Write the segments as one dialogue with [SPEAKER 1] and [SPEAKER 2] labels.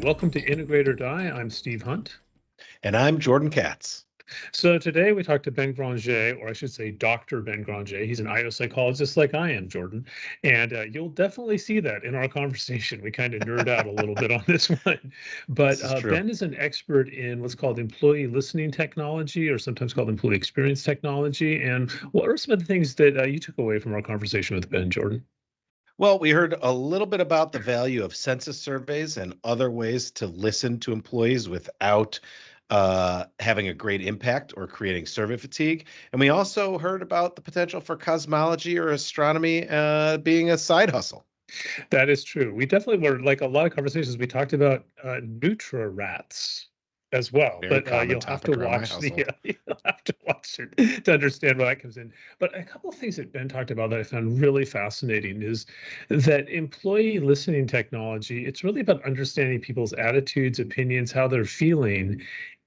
[SPEAKER 1] welcome to Integrate or Die. I'm Steve Hunt.
[SPEAKER 2] And I'm Jordan Katz.
[SPEAKER 1] So today we talked to Ben Granger, or I should say Dr. Ben Granger. He's an IO psychologist like I am, Jordan. And you'll definitely see that in our conversation. We kind of nerd out a little bit on this one. But
[SPEAKER 2] This is true.
[SPEAKER 1] Ben is an expert in what's called employee listening technology, or sometimes called employee experience technology. And what are some of the things that you took away from our conversation with Ben, Jordan?
[SPEAKER 2] Well, we heard a little bit about the value of census surveys and other ways to listen to employees without having a great impact or creating survey fatigue. And we also heard about the potential for cosmology or astronomy being a side hustle.
[SPEAKER 1] That is true. We definitely were like a lot of conversations. We talked about Nutra rats as well,
[SPEAKER 2] Very
[SPEAKER 1] but
[SPEAKER 2] common
[SPEAKER 1] you'll have to
[SPEAKER 2] topic around my
[SPEAKER 1] watch the
[SPEAKER 2] household.
[SPEAKER 1] you'll have to watch it to understand where that comes in. But a couple of things that Ben talked about that I found really fascinating is that employee listening technology, it's really about understanding people's attitudes, opinions, how they're feeling.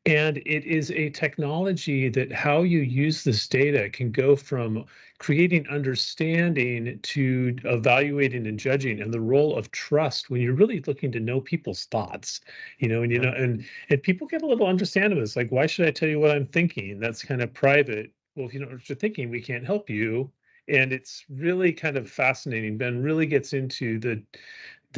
[SPEAKER 1] And it is a technology that how you use this data can go from creating understanding to evaluating and judging, and the role of trust when you're really looking to know people's thoughts, and
[SPEAKER 2] Yeah.
[SPEAKER 1] and people get a little understanding of this, like, why should I tell you what I'm thinking? That's kind of private. Well, if you don't know what you're thinking, we can't help you. And it's really kind of fascinating. Ben really gets into the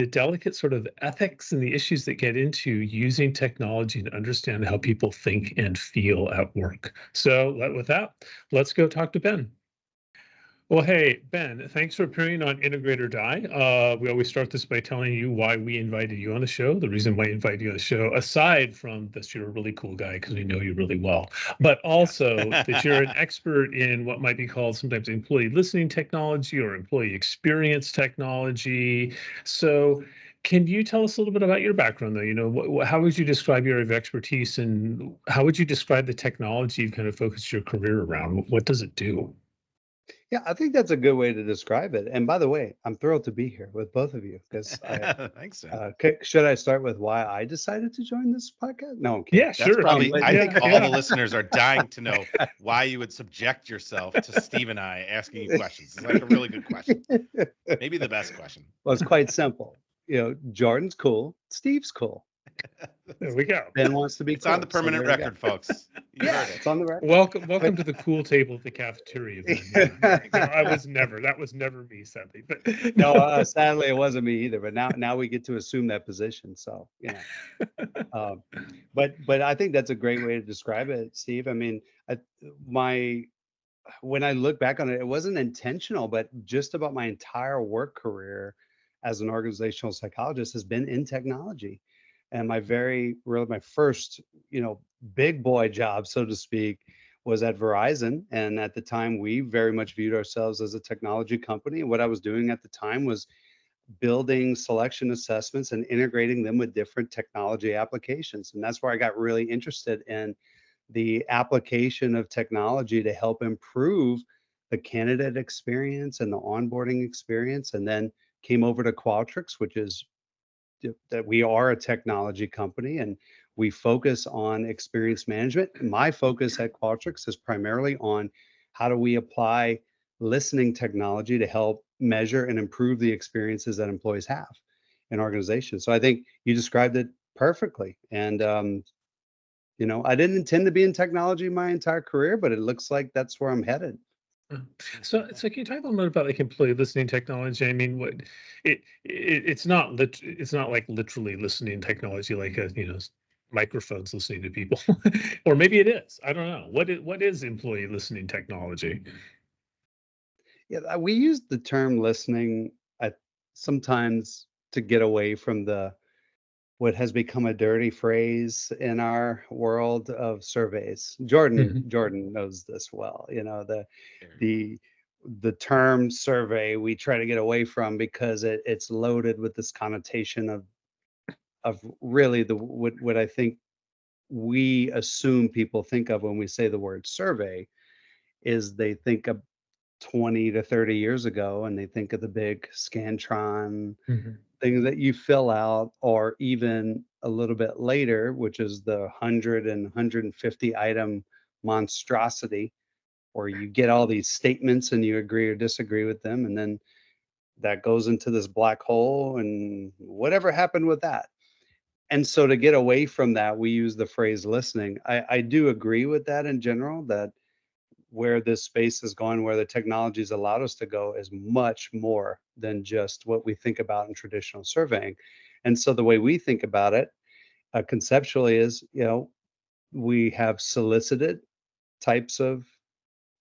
[SPEAKER 1] delicate sort of ethics and the issues that get into using technology to understand how people think and feel at work. So with that, let's go talk to Ben. Well, hey, Ben, thanks for appearing on Integrate or Die. We always start this by telling you why we invited you on the show, the reason why we invited you on the show, aside from that you're a really cool guy because we know you really well, but also that you're an expert in what might be called sometimes employee listening technology or employee experience technology. So, can you tell us a little bit about your background, though? How would you describe your area of expertise, and how would you describe the technology you've kind of focused your career around? What does it do?
[SPEAKER 3] Yeah, I think that's a good way to describe it. And by the way, I'm thrilled to be here with both of you because
[SPEAKER 2] Thanks, man.
[SPEAKER 3] should I start with why I decided to join this podcast? No, I'm kidding.
[SPEAKER 1] Yeah, sure.
[SPEAKER 2] I think all the listeners are dying to know why you would subject yourself to Steve and I asking you questions. It's like a really good question. Maybe the best question.
[SPEAKER 3] Well, it's quite simple. Jordan's cool, Steve's cool.
[SPEAKER 1] There we go.
[SPEAKER 3] Ben wants to be
[SPEAKER 2] It's
[SPEAKER 3] cool.
[SPEAKER 2] on the permanent record, folks. You heard it.
[SPEAKER 3] It's on the record.
[SPEAKER 1] Welcome to the cool table at the cafeteria. That was never me, sadly. But
[SPEAKER 3] No, sadly, it wasn't me either. But now we get to assume that position. So, but I think that's a great way to describe it, Steve. I mean, when I look back on it, it wasn't intentional, but just about my entire work career as an organizational psychologist has been in technology. And my first, big boy job, so to speak, was at Verizon. And at the time, we very much viewed ourselves as a technology company. And what I was doing at the time was building selection assessments and integrating them with different technology applications. And that's where I got really interested in the application of technology to help improve the candidate experience and the onboarding experience. And then came over to Qualtrics, which is that we are a technology company and we focus on experience management. My focus at Qualtrics is primarily on how do we apply listening technology to help measure and improve the experiences that employees have in organizations. So I think you described it perfectly. And I didn't intend to be in technology my entire career, but it looks like that's where I'm headed.
[SPEAKER 1] So can you talk a little bit about like employee listening technology? I mean, it's not like literally listening technology, like microphones listening to people, or maybe it is. I don't know. What is employee listening technology?
[SPEAKER 3] Yeah, we use the term listening sometimes to get away from what has become a dirty phrase in our world of surveys. Jordan knows this well. The the term survey we try to get away from because it's loaded with this connotation of really what I think we assume people think of when we say the word survey is they think of 20 to 30 years ago and they think of the big Scantron
[SPEAKER 1] Mhm.
[SPEAKER 3] thing that you fill out, or even a little bit later, which is the 100 and 150 item monstrosity, where you get all these statements and you agree or disagree with them. And then that goes into this black hole and whatever happened with that. And so to get away from that, we use the phrase listening. I do agree with that in general, that where this space is going, where the technology's allowed us to go, is much more than just what we think about in traditional surveying. And so the way we think about it conceptually is, we have solicited types of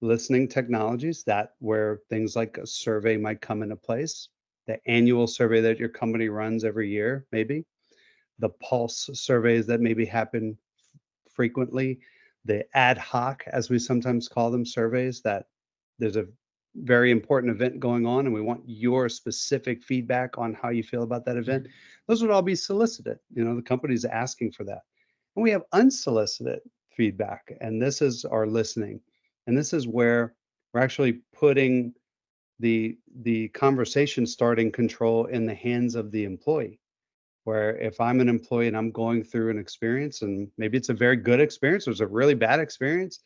[SPEAKER 3] listening technologies, that where things like a survey might come into place, the annual survey that your company runs every year, maybe the pulse surveys that maybe happen frequently, the ad hoc, as we sometimes call them, surveys that there's a very important event going on and we want your specific feedback on how you feel about that event. Those would all be solicited. The company's asking for that. And we have unsolicited feedback, and this is our listening. And this is where we're actually putting the conversation starting control in the hands of the employee, where if I'm an employee and I'm going through an experience, and maybe it's a very good experience or it's a really bad experience,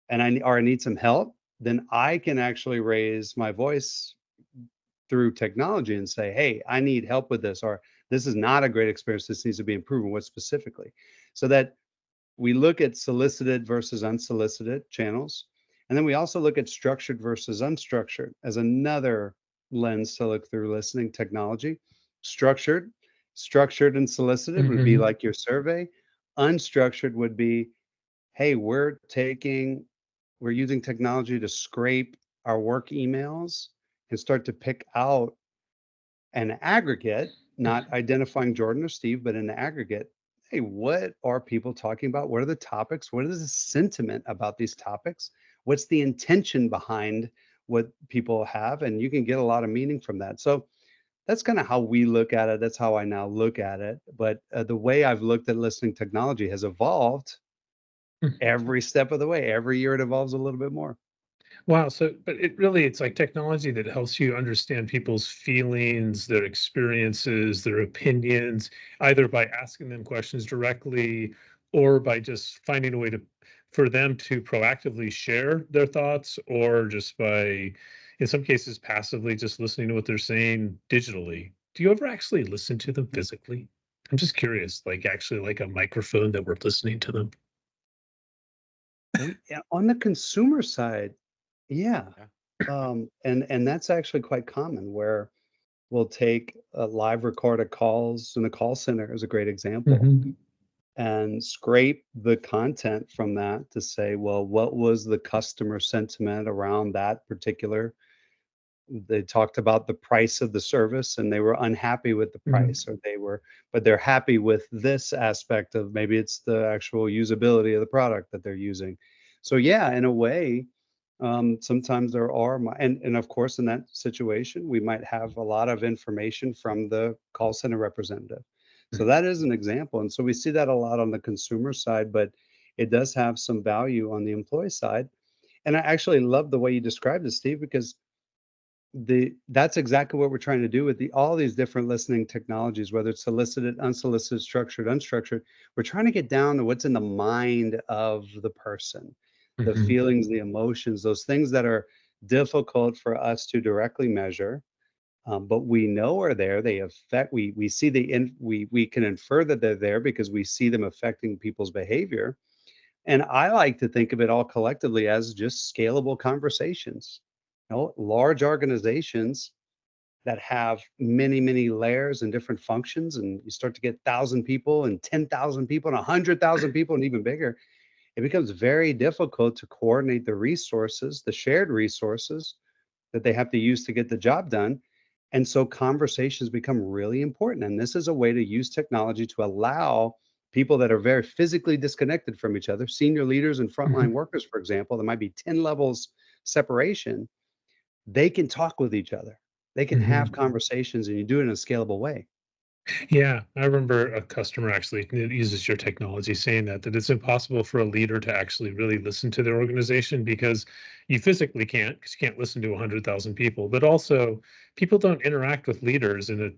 [SPEAKER 3] and I need some help, then I can actually raise my voice through technology and say, hey, I need help with this, or this is not a great experience, this needs to be improved. What specifically? So that we look at solicited versus unsolicited channels. And then we also look at structured versus unstructured as another lens to look through listening technology. Structured, structured and solicited would be
[SPEAKER 1] Mhm.
[SPEAKER 3] like your survey. Unstructured would be, hey, we're using technology to scrape our work emails and start to pick out an aggregate, not identifying Jordan or Steve, but in the aggregate, hey, what are people talking about? What are the topics? What is the sentiment about these topics? What's the intention behind what people have? And you can get a lot of meaning from that. So that's kind of how we look at it. That's how I now look at it. But the way I've looked at listening technology has evolved every step of the way. Every year it evolves a little bit more.
[SPEAKER 1] Wow. So, but it's like technology that helps you understand people's feelings, their experiences, their opinions, either by asking them questions directly or by just finding a way for them to proactively share their thoughts, or just by, in some cases, passively just listening to what they're saying digitally. Do you ever actually listen to them physically? I'm just curious, like actually like a microphone that we're listening to them.
[SPEAKER 3] Yeah, on the consumer side, yeah.
[SPEAKER 2] Yeah.
[SPEAKER 3] And that's actually quite common, where we'll take live recorded calls, and the call center is a great example,
[SPEAKER 1] Mhm.
[SPEAKER 3] and scrape the content from that to say, well, what was the customer sentiment around that particular? They talked about the price of the service and they were unhappy with the
[SPEAKER 1] Mhm.
[SPEAKER 3] price, or but they're happy with this aspect of, maybe it's the actual usability of the product that they're using. So yeah, in a way, sometimes there are and of course in that situation we might have a lot of information from the call center representative. So that is an example. And so we see that a lot on the consumer side, but it does have some value on the employee side. And I actually love the way you described it, Steve, because that's exactly what we're trying to do with all these different listening technologies, whether it's solicited, unsolicited, structured, unstructured. We're trying to get down to what's in the mind of the person, the
[SPEAKER 1] Mhm.
[SPEAKER 3] feelings, the emotions, those things that are difficult for us to directly measure, but we know are there. They affect. We see we can infer that they're there because we see them affecting people's behavior. And I like to think of it all collectively as just scalable conversations. Large organizations that have many, many layers and different functions, and you start to get 1,000 people and 10,000 people and 100,000 people and even bigger, it becomes very difficult to coordinate the resources, the shared resources that they have to use to get the job done. And so conversations become really important. And this is a way to use technology to allow people that are very physically disconnected from each other, senior leaders and frontline
[SPEAKER 1] Mhm.
[SPEAKER 3] workers, for example, there might be 10 levels separation. They can talk with each other. They can have
[SPEAKER 1] Mhm.
[SPEAKER 3] conversations, and you do it in a scalable way.
[SPEAKER 1] Yeah, I remember a customer actually that uses your technology saying that it's impossible for a leader to actually really listen to their organization because you physically can't, because you can't listen to 100,000 people. But also, people don't interact with leaders in a,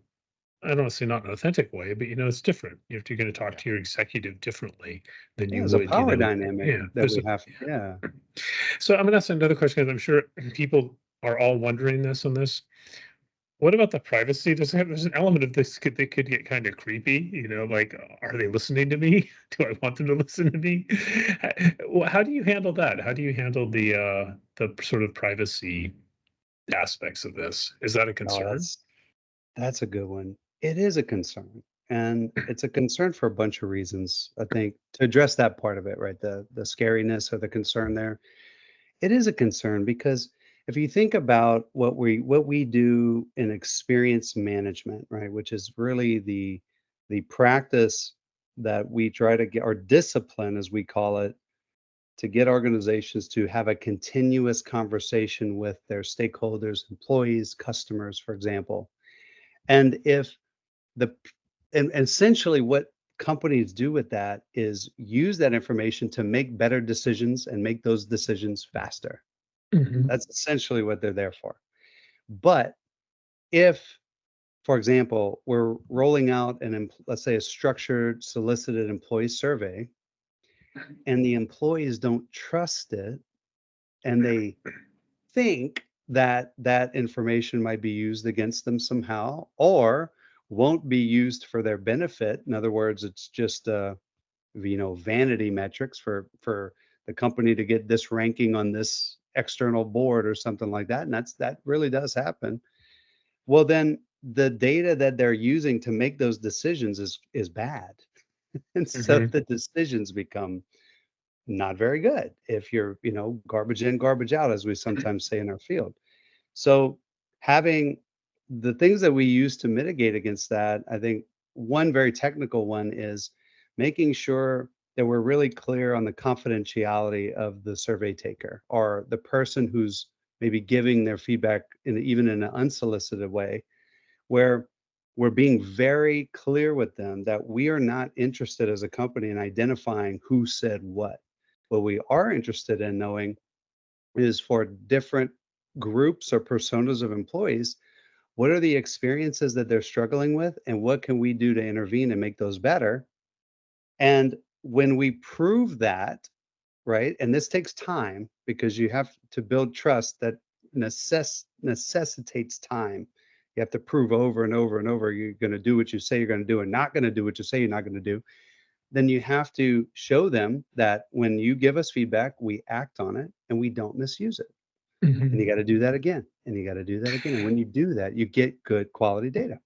[SPEAKER 1] I don't want to say not an authentic way, but it's different. You're going to talk
[SPEAKER 2] Yeah.
[SPEAKER 1] to your executive differently than
[SPEAKER 3] Yeah,
[SPEAKER 1] you
[SPEAKER 3] there's a
[SPEAKER 1] would,
[SPEAKER 3] power dynamic
[SPEAKER 1] yeah.
[SPEAKER 3] that
[SPEAKER 1] There's
[SPEAKER 3] we
[SPEAKER 1] a,
[SPEAKER 3] have. Yeah.
[SPEAKER 1] so I'm going to ask another question because I'm sure people are all wondering this on this. What about the privacy? There's an element of this they could get kind of creepy, like, are they listening to me? Do I want them to listen to me? How do you handle that? How do you handle the sort of privacy aspects of this? Is that a
[SPEAKER 3] Oh,
[SPEAKER 1] concern?
[SPEAKER 3] that's a good one. It is a concern, and it's a concern for a bunch of reasons. I think to address that part of it, right? The scariness or the concern there. It is a concern because if you think about what we do in experience management, right, which is really the practice that we try to get, or discipline as we call it, to get organizations to have a continuous conversation with their stakeholders, employees, customers, for example. And if the and essentially what companies do with that is use that information to make better decisions and make those decisions faster.
[SPEAKER 1] Mhm,
[SPEAKER 3] That's essentially what they're there for. But if, for example, we're rolling out let's say a structured solicited employee survey and the employees don't trust it and they think that that information might be used against them somehow or won't be used for their benefit. In other words, it's just vanity metrics for the company to get this ranking on this external board or something like that, and that really does happen. Well, then the data that they're using to make those decisions is bad. And so
[SPEAKER 1] mhm,
[SPEAKER 3] the decisions become not very good if you're, garbage in, garbage out, as we sometimes say in our field. So having the things that we use to mitigate against that, I think one very technical one is making sure that we're really clear on the confidentiality of the survey taker or the person who's maybe giving their feedback even in an unsolicited way, where we're being very clear with them that we are not interested as a company in identifying who said what. What we are interested in knowing is for different groups or personas of employees, what are the experiences that they're struggling with, and what can we do to intervene and make those better? And when we prove that, right, and this takes time because you have to build trust that necessitates time. You have to prove over and over and over you're going to do what you say you're going to do and not going to do what you say you're not going to do. Then you have to show them that when you give us feedback, we act on it and we don't misuse it. And you
[SPEAKER 1] mhm.
[SPEAKER 3] got to do that again, and you got to do that again. And when you do that, you get good quality data.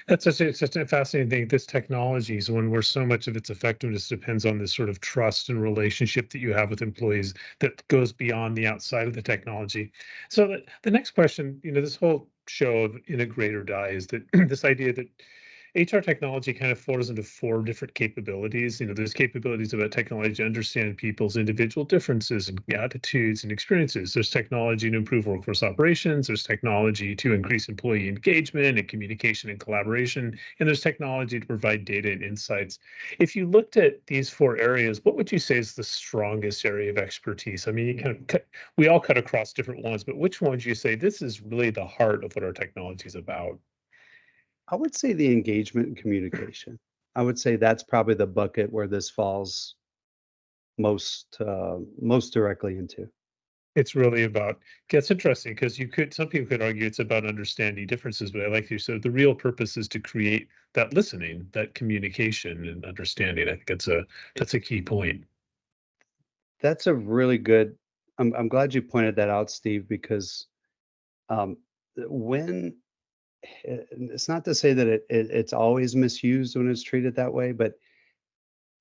[SPEAKER 1] It's such a fascinating thing. This technology is one where so much of its effectiveness depends on this sort of trust and relationship that you have with employees that goes beyond the outside of the technology. So the next question, this whole show of integrate or die is that this idea that HR technology kind of falls into four different capabilities. There's capabilities about technology to understand people's individual differences and attitudes and experiences. There's technology to improve workforce operations. There's technology to increase employee engagement and communication and collaboration. And there's technology to provide data and insights. If you looked at these four areas, what would you say is the strongest area of expertise? I mean, we all cut across different ones, but which one would you say this is really the heart of what our technology is about?
[SPEAKER 3] I would say the engagement and communication. I would say that's probably the bucket where this falls most directly into.
[SPEAKER 1] It's really about gets interesting because some people could argue it's about understanding differences, but I like you. So the real purpose is to create that listening, that communication and understanding. I think that's a key point.
[SPEAKER 3] That's a really good. I'm glad you pointed that out, Steve, because um, when it's not to say that it's always misused when it's treated that way, but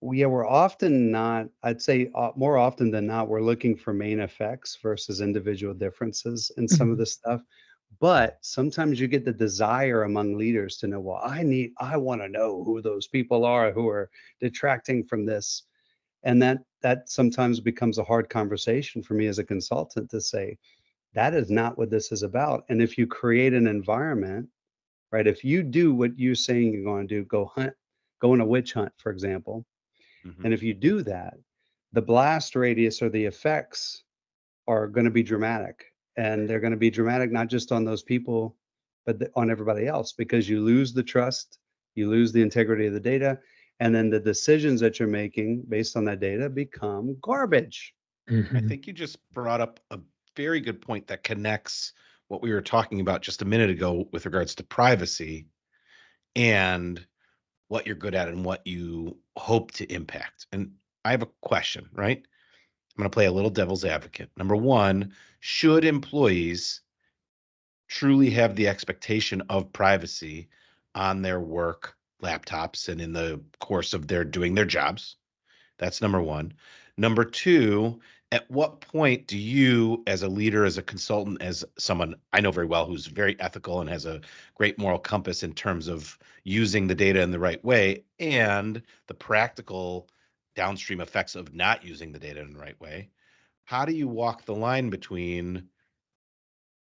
[SPEAKER 3] we're often not, I'd say more often than not, we're looking for main effects versus individual differences in some of
[SPEAKER 1] Mhm,
[SPEAKER 3] this stuff. But sometimes you get the desire among leaders to know, well, I want to know who those people are who are detracting from this. And that sometimes becomes a hard conversation for me as a consultant to say, that is not what this is about. And if you create an environment, right, if you do what you're saying you're going to do, go on a witch hunt, for example,
[SPEAKER 2] Mhm.
[SPEAKER 3] and if you do that, the blast radius or the effects are going to be dramatic. And they're going to be dramatic not just on those people, but on everybody else because you lose the trust, you lose the integrity of the data, and then the decisions that you're making based on that data become garbage.
[SPEAKER 2] I
[SPEAKER 1] mhm.
[SPEAKER 2] think you just brought up a very good point that connects what we were talking about just a minute ago with regards to privacy and what you're good at and what you hope to impact. And I have a question, right? I'm going to play a little devil's advocate. Number one, should employees truly have the expectation of privacy on their work laptops and in the course of their doing their jobs? That's number one. Number two, at what point do you, as a leader, as a consultant, as someone I know very well who's very ethical and has a great moral compass in terms of using the data in the right way and the practical downstream effects of not using the data in the right way, how do you walk the line between,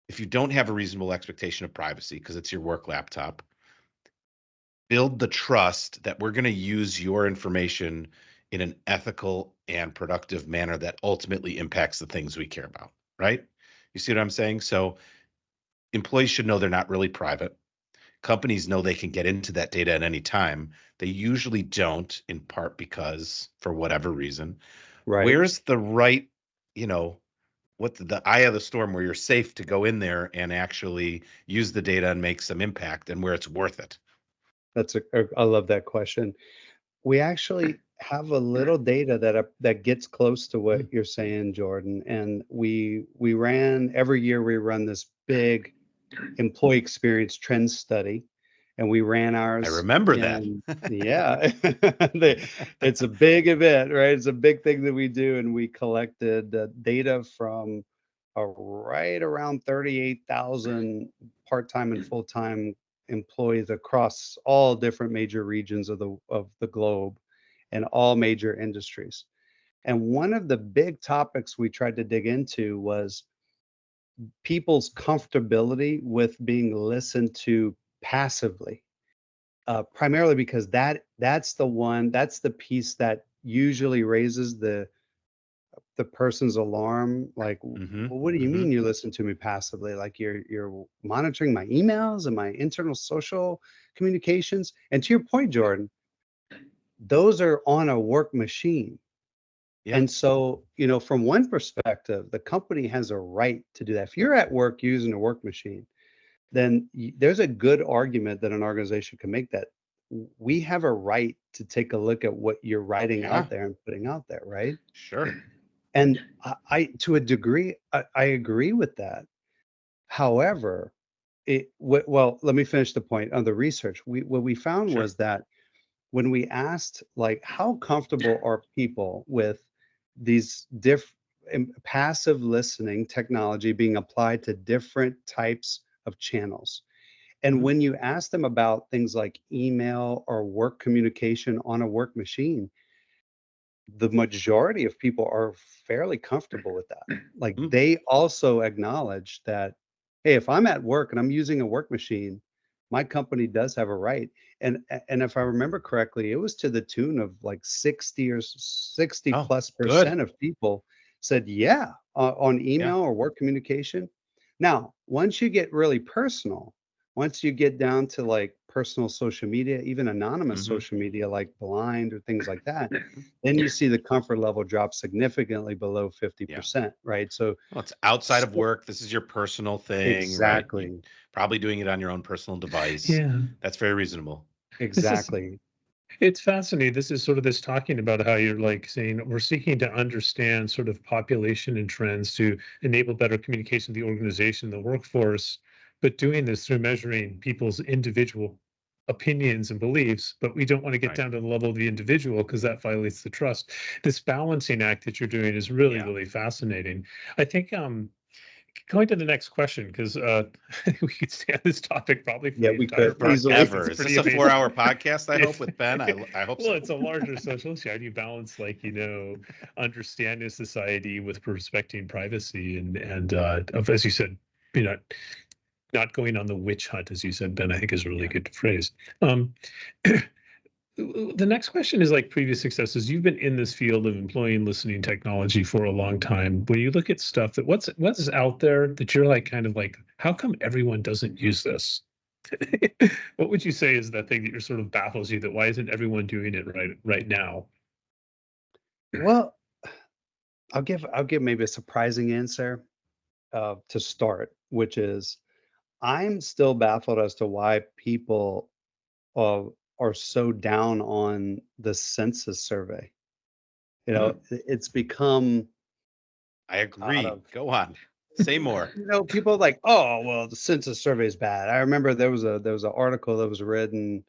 [SPEAKER 2] if you don't have a reasonable expectation of privacy because it's your work laptop, build the trust that we're going to use your information in an ethical and productive manner that ultimately impacts the things we care about, right? You see what I'm saying? So employees should know they're not really private. Companies know they can get into that data at any time. They usually don't, in part because for whatever reason.
[SPEAKER 3] Right.
[SPEAKER 2] Where's the right, you know, what the eye of the storm where you're safe to go in there and actually use the data and make some impact and where it's worth it?
[SPEAKER 3] I love that question. We actually have a little data that gets close to what
[SPEAKER 2] Mm.
[SPEAKER 3] you're saying, Jordan. And we ran every year we run this big employee experience trend study, and we ran
[SPEAKER 2] I
[SPEAKER 3] ours
[SPEAKER 2] remember that.
[SPEAKER 3] in yeah. It's a big event, right? It's a big thing that we do, and we collected data from right around 38,000 part-time and full-time employees across all different major regions of the globe and all major industries. And one of the big topics we tried to dig into was people's comfortability with being listened to passively, primarily because that's the piece that usually raises the person's alarm. Like,
[SPEAKER 2] Mm-hmm.
[SPEAKER 3] well, what do you
[SPEAKER 2] Mm-hmm.
[SPEAKER 3] mean you listen to me passively? Like you're monitoring my emails and my internal social communications. And to your point, Jordan, those are on a work machine.
[SPEAKER 2] Yeah.
[SPEAKER 3] And so, from one perspective, the company has a right to do that. If you're at work using a work machine, then there's a good argument that an organization can make that we have a right to take a look at what you're writing
[SPEAKER 2] Yeah.
[SPEAKER 3] out there and putting out there, right?
[SPEAKER 2] Sure.
[SPEAKER 3] And I to a degree, I agree with that. However, well, let me finish the point on the research. What we found
[SPEAKER 2] Sure.
[SPEAKER 3] was that when we asked, like, how comfortable are people with these passive listening technology being applied to different types of channels. And
[SPEAKER 2] Mhm.
[SPEAKER 3] when you ask them about things like email or work communication on a work machine, the majority of people are fairly comfortable with that. Like,
[SPEAKER 2] Mm.
[SPEAKER 3] they also acknowledge that, hey, if I'm at work and I'm using a work machine, my company does have a right. And if I remember correctly, it was to the tune of like 60 or 60
[SPEAKER 2] Oh,
[SPEAKER 3] plus
[SPEAKER 2] good.
[SPEAKER 3] percent of people said, yeah, on
[SPEAKER 2] Yeah.
[SPEAKER 3] email or work communication. Now, once you get really personal, once you get down to like personal social media, even anonymous
[SPEAKER 2] Mm-hmm.
[SPEAKER 3] social media like Blind or things like that, then you see the comfort level drop significantly below
[SPEAKER 2] Yeah.
[SPEAKER 3] 50%, right? So,
[SPEAKER 2] Well, it's outside of
[SPEAKER 3] so
[SPEAKER 2] work. This is your personal thing, right? You
[SPEAKER 3] exactly,
[SPEAKER 2] probably doing it on your own personal device.
[SPEAKER 1] Yeah.
[SPEAKER 2] That's very reasonable.
[SPEAKER 1] This is
[SPEAKER 3] exactly.
[SPEAKER 1] It's fascinating. This is sort of this talking about how you're like saying we're seeking to understand sort of population and trends to enable better communication of the organization, the workforce, but doing this through measuring people's individual opinions and beliefs. But we don't want to get
[SPEAKER 2] Right.
[SPEAKER 1] down to the level of the individual because that violates the trust. This balancing act that you're doing is really,
[SPEAKER 2] Yeah.
[SPEAKER 1] really fascinating. I think going to the next question, because we could stay on this topic probably for
[SPEAKER 3] Yeah,
[SPEAKER 1] the
[SPEAKER 3] we
[SPEAKER 1] entire
[SPEAKER 3] could easily.
[SPEAKER 1] podcast.
[SPEAKER 2] Forever.
[SPEAKER 1] It's
[SPEAKER 2] Is
[SPEAKER 1] pretty
[SPEAKER 2] this a
[SPEAKER 1] amazing.
[SPEAKER 2] 4-hour podcast, I hope,
[SPEAKER 1] It's
[SPEAKER 2] with Ben? I hope
[SPEAKER 1] well,
[SPEAKER 2] so.
[SPEAKER 1] it's a larger social issue. How do you balance, like, understanding society with respecting privacy as you said, you know, not going on the witch hunt, as you said, Ben, I think is a really
[SPEAKER 2] Yeah.
[SPEAKER 1] good phrase. Um, the next question is like previous successes. You've been in this field of employee and listening technology for a long time. When you look at stuff that what's out there that you're like kind of like, how come everyone doesn't use this? What would you say is that thing that you're sort of baffles you that why isn't everyone doing it right now?
[SPEAKER 3] Well, I'll give maybe a surprising answer to start. which is I'm still baffled as to why people uh, are so down on the census survey. It's become
[SPEAKER 2] I
[SPEAKER 3] out
[SPEAKER 2] agree.
[SPEAKER 3] of,
[SPEAKER 2] Go on. Say more.
[SPEAKER 3] people like, oh, well, the census survey is bad. I remember there was an article that was written.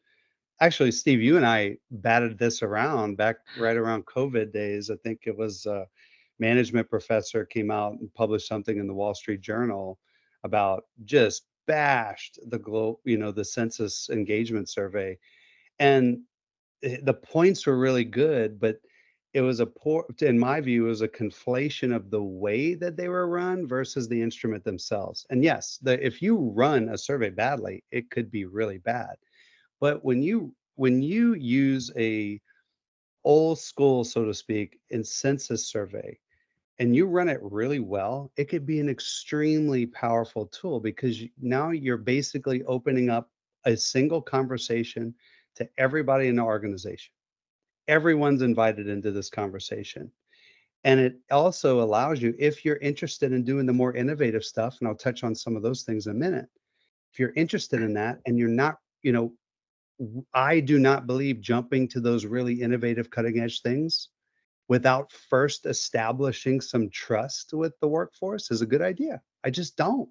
[SPEAKER 3] Actually, Steve, you and I batted this around back right around COVID days. I think it was a management professor came out and published something in the Wall Street Journal about just bashed the census engagement survey. And the points were really good, but it was in my view, it was a conflation of the way that they were run versus the instrument themselves. And yes, if you run a survey badly, it could be really bad. But when you use a old school, so to speak, in census survey and you run it really well, it could be an extremely powerful tool because now you're basically opening up a single conversation to everybody in the organization. Everyone's invited into this conversation. And it also allows you, if you're interested in doing the more innovative stuff, and I'll touch on some of those things in a minute, if you're interested in that and you're not, I do not believe jumping to those really innovative, cutting edge things without first establishing some trust with the workforce is a good idea. I just don't.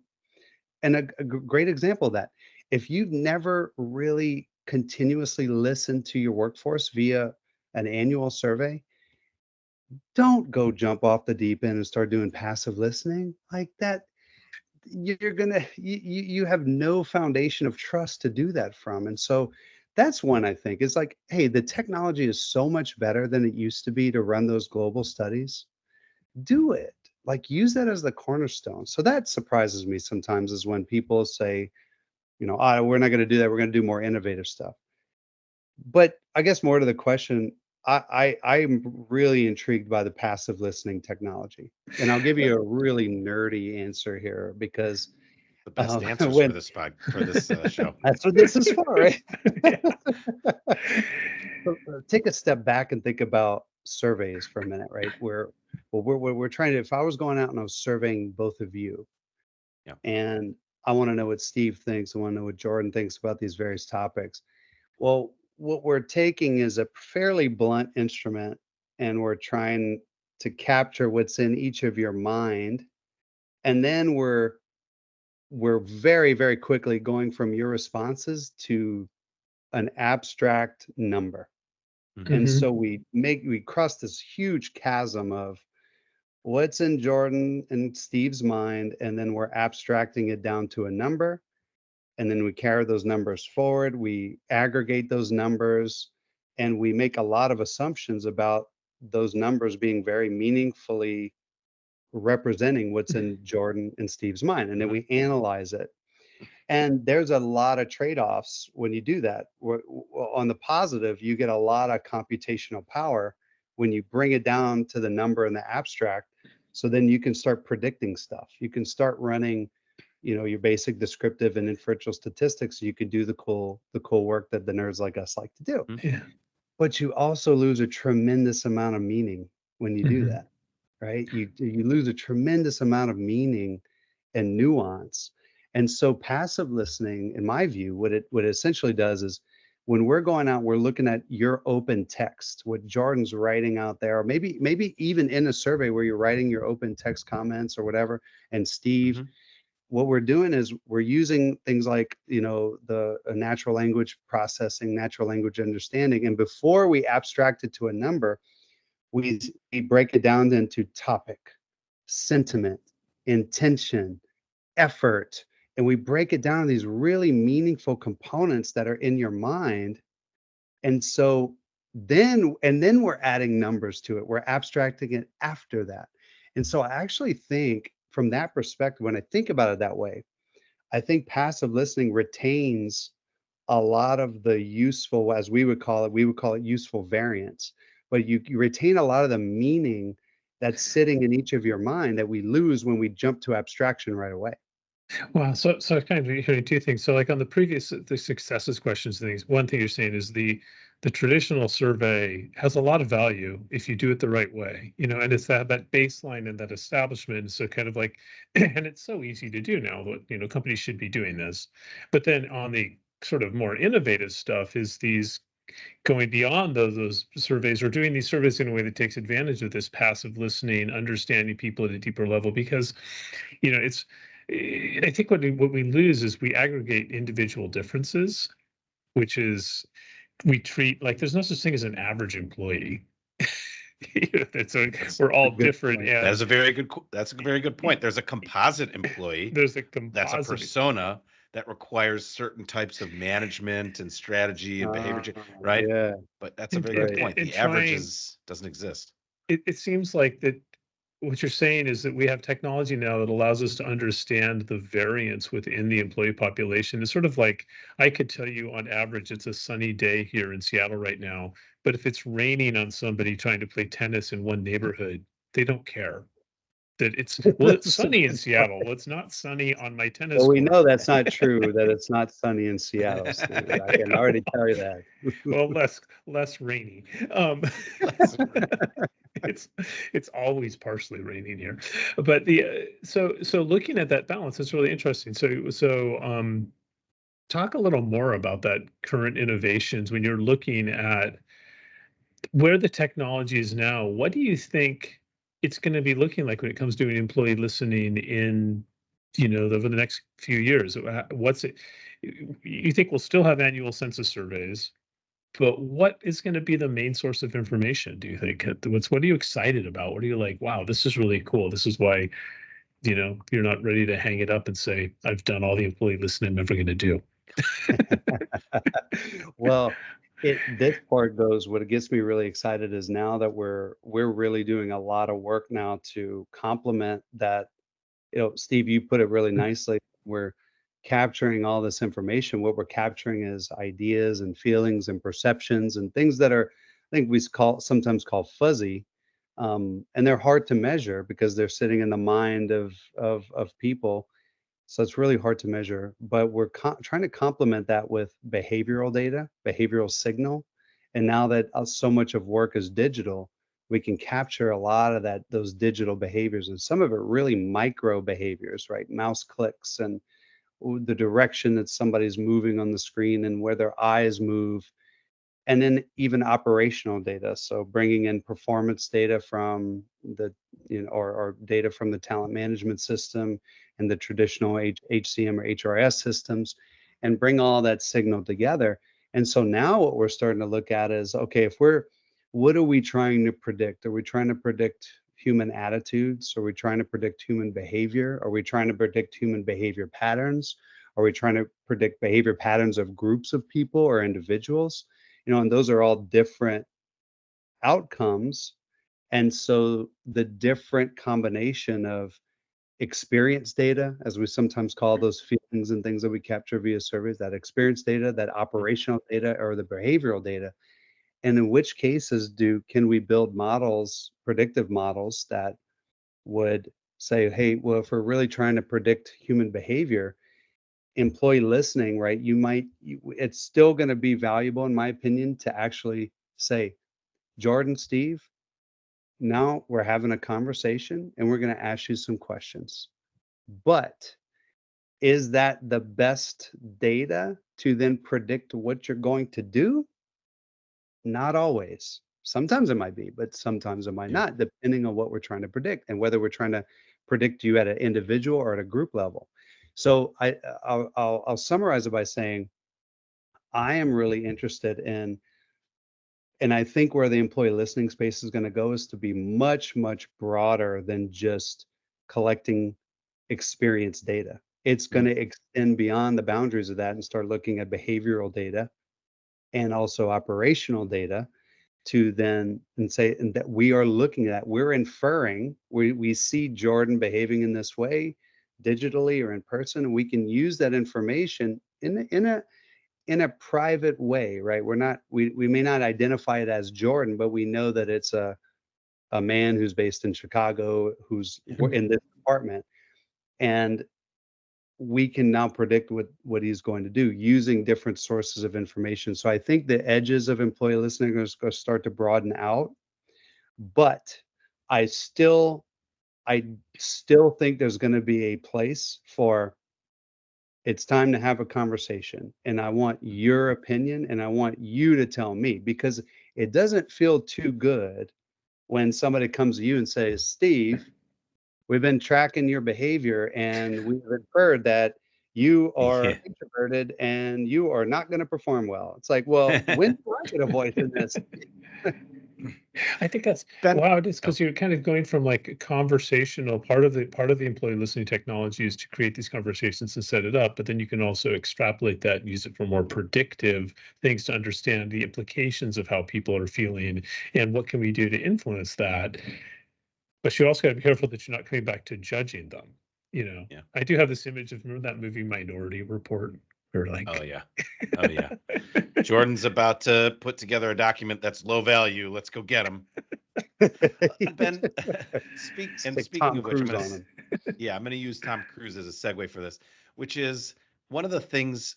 [SPEAKER 3] And a great example of that, if you've never really continuously listened to your workforce via an annual survey, don't go jump off the deep end and start doing passive listening like that. You have no foundation of trust to do that from. And so that's one I think is like, hey, the technology is so much better than it used to be to run those global studies. Do it. Like use that as the cornerstone. So that surprises me sometimes is when people say, we're not going to do that. We're going to do more innovative stuff. But I guess more to the question, I'm really intrigued by the passive listening technology. And I'll give you a really nerdy answer here because
[SPEAKER 2] The best answers for
[SPEAKER 3] when
[SPEAKER 2] this show.
[SPEAKER 3] that's what this is for, right?
[SPEAKER 1] Yeah.
[SPEAKER 3] Take a step back and think about surveys for a minute, right? We're trying to, if I was going out and I was surveying both of you,
[SPEAKER 2] Yeah.
[SPEAKER 3] and I want to know what Steve thinks, I want to know what Jordan thinks about these various topics. Well, what we're taking is a fairly blunt instrument and we're trying to capture what's in each of your mind. And then we're very, very quickly going from your responses to an abstract number. And
[SPEAKER 1] Mhm.
[SPEAKER 3] so we cross this huge chasm of what's in Jordan and Steve's mind, and then we're abstracting it down to a number. And then we carry those numbers forward, we aggregate those numbers, and we make a lot of assumptions about those numbers being very meaningfully representing what's in Jordan and Steve's mind. And then we analyze it. And there's a lot of trade-offs when you do that. On the positive, you get a lot of computational power when you bring it down to the number in the abstract. So then you can start predicting stuff. You can start running, your basic descriptive and inferential statistics. You can do the cool work that the nerds like us like to do.
[SPEAKER 1] Yeah.
[SPEAKER 3] But you also lose a tremendous amount of meaning when you do
[SPEAKER 1] Mhm.
[SPEAKER 3] that, right? You lose a tremendous amount of meaning and nuance. And so passive listening, in my view, what it essentially does is when we're going out, we're looking at your open text, what Jordan's writing out there, or maybe even in a survey where you're writing your open text comments or whatever, and Steve, what we're doing is we're using things like the natural language processing, natural language understanding, and before we abstract it to a number, we break it down into topic, sentiment, intention, effort, and we break it down to these really meaningful components that are in your mind. And so then we're adding numbers to it, we're abstracting it after that. And so I actually think from that perspective, when I think about it that way, I think passive listening retains a lot of the useful, as we would call it useful variance, but you retain a lot of the meaning that's sitting in each of your mind that we lose when we jump to abstraction right away.
[SPEAKER 1] Wow. So kind of hearing two things. So like on the previous the successes questions and things, one thing you're saying is the traditional survey has a lot of value if you do it the right way, and it's that baseline and that establishment. So kind of like, and it's so easy to do now, but companies should be doing this. But then on the sort of more innovative stuff is these going beyond those surveys, or doing these surveys in a way that takes advantage of this passive listening, understanding people at a deeper level. Because it's I think what we lose is we aggregate individual differences, which is we treat like there's no such thing as an average employee. We're
[SPEAKER 3] A
[SPEAKER 1] all
[SPEAKER 3] good
[SPEAKER 1] different,
[SPEAKER 3] point.
[SPEAKER 2] That is
[SPEAKER 1] and
[SPEAKER 2] a very good. That's a very good point. There's a composite employee.
[SPEAKER 1] there's a
[SPEAKER 2] That's a
[SPEAKER 1] composite.
[SPEAKER 2] persona that requires certain types of management and strategy and behavior, right?
[SPEAKER 3] Yeah,
[SPEAKER 2] But that's a very good
[SPEAKER 3] right.
[SPEAKER 2] point.
[SPEAKER 1] And
[SPEAKER 2] The average
[SPEAKER 1] trying
[SPEAKER 2] doesn't exist.
[SPEAKER 1] it seems like that what you're saying is that we have technology now that allows us to understand the variance within the employee population. It's sort of like I could tell you on average it's a sunny day here in Seattle right now, but if it's raining on somebody trying to play tennis in one neighborhood, they don't care. That it's
[SPEAKER 3] That's a
[SPEAKER 1] sunny in
[SPEAKER 3] good point.
[SPEAKER 1] Seattle. Well, it's not sunny on my tennis
[SPEAKER 3] Well, we
[SPEAKER 1] court.
[SPEAKER 3] know that's not true, that it's not sunny in Seattle, Steve. I can already tell you that.
[SPEAKER 1] Well, less rainy. It's it's always partially raining here, but so looking at that balance, it's really interesting. So talk a little more about that current innovations when you're looking at where the technology is now. What do you think it's going to be looking like when it comes to employee listening in over the next few years? What's it? You think we'll still have annual census surveys? But what is going to be the main source of information, do you think? What are you excited about? What are you like, wow, this is really cool. This is why, you're not ready to hang it up and say, I've done all the employee listening I'm ever going to do.
[SPEAKER 3] Well, this part goes, what gets me really excited is now that we're really doing a lot of work now to complement that. Steve, you put it really nicely. We're capturing all this information. What we're capturing is ideas and feelings and perceptions and things that are, I think sometimes call fuzzy, and they're hard to measure because they're sitting in the mind of people. So it's really hard to measure. But we're trying to complement that with behavioral data, behavioral signal, and now that so much of work is digital, we can capture a lot of those digital behaviors, and some of it really micro behaviors, right? Mouse clicks and the direction that somebody's moving on the screen and where their eyes move, and then even operational data. So bringing in performance data from or data from the talent management system and the traditional HCM or HRS systems, and bring all that signal together. And so now what we're starting to look at is, okay, what are we trying to predict? Are we trying to predict human attitudes? Are we trying to predict human behavior? Are we trying to predict human behavior patterns? Are we trying to predict behavior patterns of groups of people or individuals? And those are all different outcomes. And so the different combination of experience data, as we sometimes call those feelings and things that we capture via surveys, that experience data, that operational data, or the behavioral data, and in which cases can we build models, predictive models that would say, hey, well, if we're really trying to predict human behavior, employee listening, right? It's still going to be valuable, in my opinion, to actually say, Jordan, Steve, now we're having a conversation and we're going to ask you some questions. But is that the best data to then predict what you're going to do? Not always. Sometimes it might be, but sometimes it might
[SPEAKER 2] Yeah.
[SPEAKER 3] not, depending on what we're trying to predict and whether we're trying to predict you at an individual or at a group level. So I'll summarize it by saying I am really interested in, and I think where the employee listening space is going to go is to be much, much broader than just collecting experience data. It's going to extend beyond the boundaries of that and start looking at behavioral data and also operational data to then and that we are looking at, we're inferring, we see Jordan behaving in this way digitally or in person, and we can use that information in a private way, right? We may not identify it as Jordan, but we know that it's a man who's based in Chicago who's in this department. And we can now predict what he's going to do using different sources of information. So I think the edges of employee listening are going to start to broaden out, but I still I still think there's going to be a place for it's time to have a conversation and I want your opinion and I want you to tell me because it doesn't feel too good when somebody comes to you and says, "Steve, we've been tracking your behavior and we've inferred that you are
[SPEAKER 2] Yeah.
[SPEAKER 3] introverted and you are not going to perform well." It's like, well, when do I get a voice in this?
[SPEAKER 1] I think that's
[SPEAKER 2] Ben,
[SPEAKER 1] wow, it is
[SPEAKER 2] oh,
[SPEAKER 1] because you're kind of going from like a conversational part of the employee listening technology is to create these conversations and set it up, but then you can also extrapolate that and use it for more predictive things to understand the implications of how people are feeling and what can we do to influence that. But you also got to be careful that you're not coming back to judging them. You know,
[SPEAKER 2] yeah.
[SPEAKER 1] I do have this image of remember that movie Minority Report, or
[SPEAKER 2] Oh,
[SPEAKER 1] like
[SPEAKER 2] yeah. Oh, yeah. Jordan's about to put together a document that's low value. Let's go get him. Ben,
[SPEAKER 3] Stick
[SPEAKER 2] speaking
[SPEAKER 3] Tom
[SPEAKER 2] of which,
[SPEAKER 3] Cruise on him.
[SPEAKER 2] I'm gonna use Tom Cruise as a segue for this, which is one of the things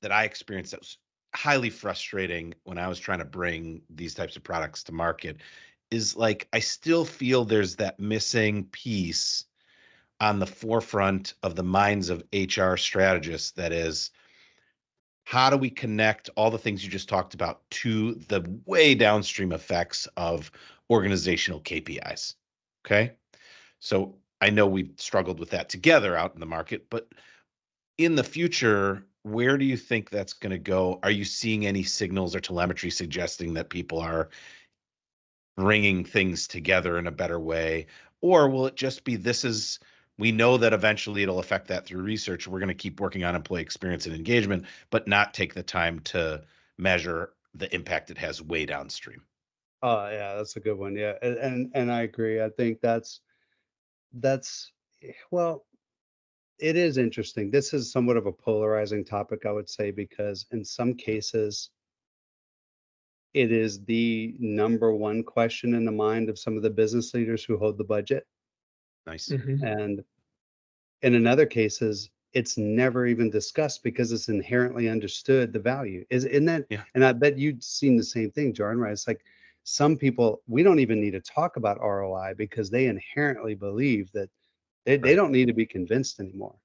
[SPEAKER 2] that I experienced that was highly frustrating when I was trying to bring these types of products to market is like I still feel there's that missing piece on the forefront of the minds of HR strategists that is how do we connect all the things you just talked about to the way downstream effects of organizational KPIs? Okay. So I know we've struggled with that together out in the market, but in the future, where do you think that's going to go? Are you seeing any signals or telemetry suggesting that people are bringing things together in a better way? Or will it just be we know that eventually it'll affect that through research. We're going to keep working on employee experience and engagement, but not take the time to measure the impact it has way downstream.
[SPEAKER 3] Oh, yeah, that's a good one. Yeah, and I agree. I think that's well, it is interesting. This is somewhat of a polarizing topic, I would say, because in some cases, it is the number one question in the mind of some of the business leaders who hold the budget.
[SPEAKER 2] Nice.
[SPEAKER 1] Mhm.
[SPEAKER 3] And in other cases, it's never even discussed because it's inherently understood the value. Isn't that?
[SPEAKER 2] Yeah.
[SPEAKER 3] And I bet you've seen the same thing, Jordan, right? It's like some people, we don't even need to talk about ROI because they inherently believe that they
[SPEAKER 2] Right.
[SPEAKER 3] don't need to be convinced anymore.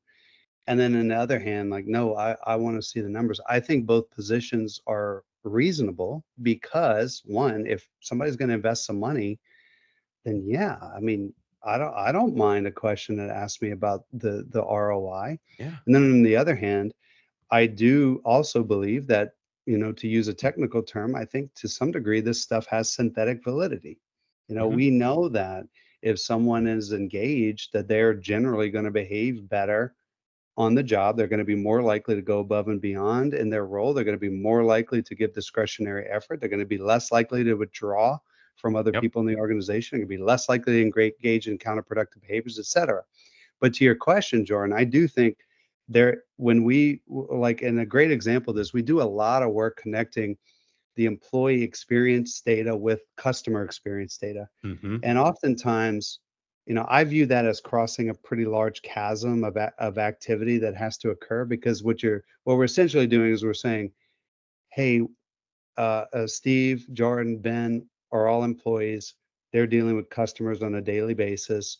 [SPEAKER 3] And then on the other hand, like, no, I want to see the numbers. I think both positions are reasonable because one, if somebody's going to invest some money, then yeah, I mean, I don't mind a question that asks me about the ROI.
[SPEAKER 2] Yeah.
[SPEAKER 3] And then on the other hand, I do also believe that, to use a technical term, I think to some degree this stuff has synthetic validity.
[SPEAKER 2] Hmm.
[SPEAKER 3] We know that if someone is engaged, that they're generally going to behave better on the job. They're going to be more likely to go above and beyond in their role. They're going to be more likely to give discretionary effort. They're going to be less likely to withdraw from other
[SPEAKER 2] Yep.
[SPEAKER 3] people in the organization. They're going to be less likely to engage in counterproductive behaviors, et cetera. But to your question, Jordan, I do think when like, and a great example of this, we do a lot of work connecting the employee experience data with customer experience data.
[SPEAKER 2] Hmm.
[SPEAKER 3] And oftentimes, I view that as crossing a pretty large chasm of activity that has to occur because what we're essentially doing is we're saying, hey, Steve, Jordan, Ben are all employees. They're dealing with customers on a daily basis.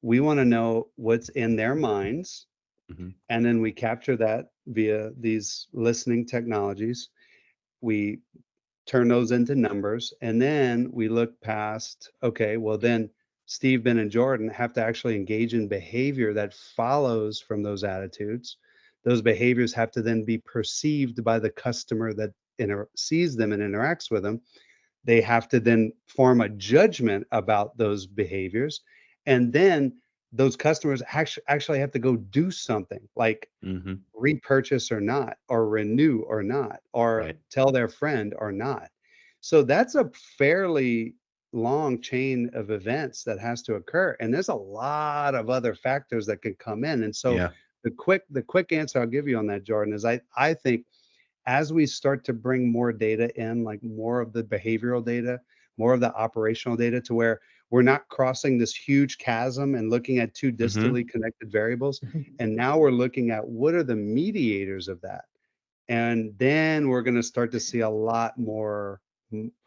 [SPEAKER 3] We want to know what's in their minds,
[SPEAKER 2] Hmm.
[SPEAKER 3] and then we capture that via these listening technologies. We turn those into numbers, and then we look past, okay, well then Steve, Ben, and Jordan have to actually engage in behavior that follows from those attitudes. Those behaviors have to then be perceived by the customer that sees them and interacts with them. They have to then form a judgment about those behaviors, and then those customers actually have to go do something like
[SPEAKER 2] Hmm.
[SPEAKER 3] repurchase or not, or renew or not, or
[SPEAKER 2] Right.
[SPEAKER 3] tell their friend or not. So that's a fairly long chain of events that has to occur. And there's a lot of other factors that can come in. And so
[SPEAKER 2] Yeah.
[SPEAKER 3] the quick answer I'll give you on that, Jordan, is I think as we start to bring more data in, like more of the behavioral data, more of the operational data to where we're not crossing this huge chasm and looking at two distantly connected variables. And now we're looking at what are the mediators of that. And then we're going to start to see a lot more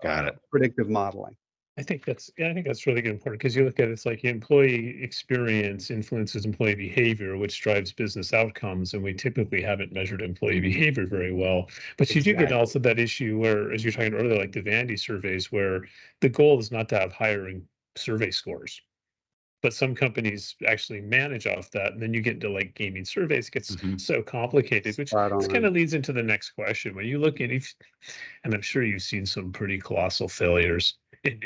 [SPEAKER 2] Got it.
[SPEAKER 3] predictive modeling.
[SPEAKER 1] I think that's really good important because you look at it's like employee experience influences employee behavior, which drives business outcomes, and we typically haven't measured employee behavior very well. But you do get also that issue where, as you're talking earlier, like the vanity surveys, where the goal is not to have hiring survey scores. But some companies actually manage off that, and then you get into like gaming surveys, it gets so complicated, which kind of leads into the next question. When you look at and I'm sure you've seen some pretty colossal failures in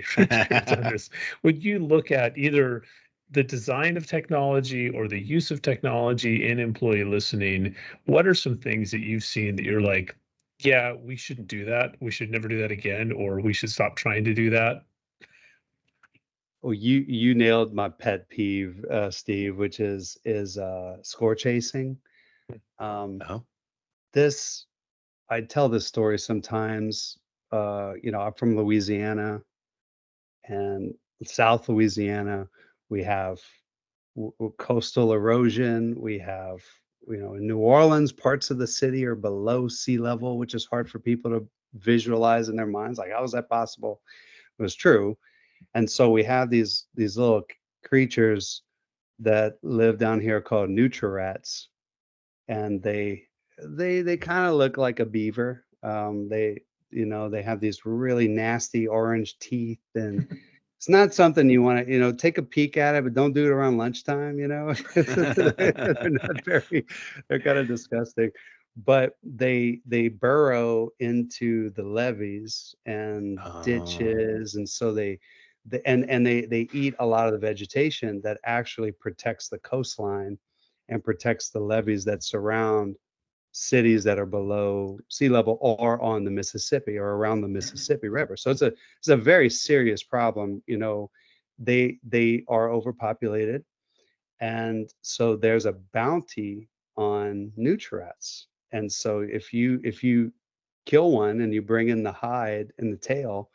[SPEAKER 1] this, would you look at either the design of technology or the use of technology in employee listening? What are some things that you've seen that you're like, yeah, we shouldn't do that, we should never do that again, or we should stop trying to do that?
[SPEAKER 3] Well, you nailed my pet peeve, Steve, which is score chasing.
[SPEAKER 2] Oh,
[SPEAKER 3] This I tell this story sometimes. I'm from Louisiana, and South Louisiana, we have coastal erosion. We have, in New Orleans, parts of the city are below sea level, which is hard for people to visualize in their minds. Like, how is that possible? It was true. And so we have these little creatures that live down here called nutria-rats, and they kind of look like a beaver. They have these really nasty orange teeth, and it's not something you want to, take a peek at it, but don't do it around lunchtime. They're kind of disgusting. But they burrow into the levees and ditches, and so they eat a lot of the vegetation that actually protects the coastline and protects the levees that surround cities that are below sea level or on the Mississippi or around the Mississippi River. So it's a very serious problem. They are overpopulated, and so there's a bounty on nutria-rats. And so if you kill one and you bring in the hide and the tail,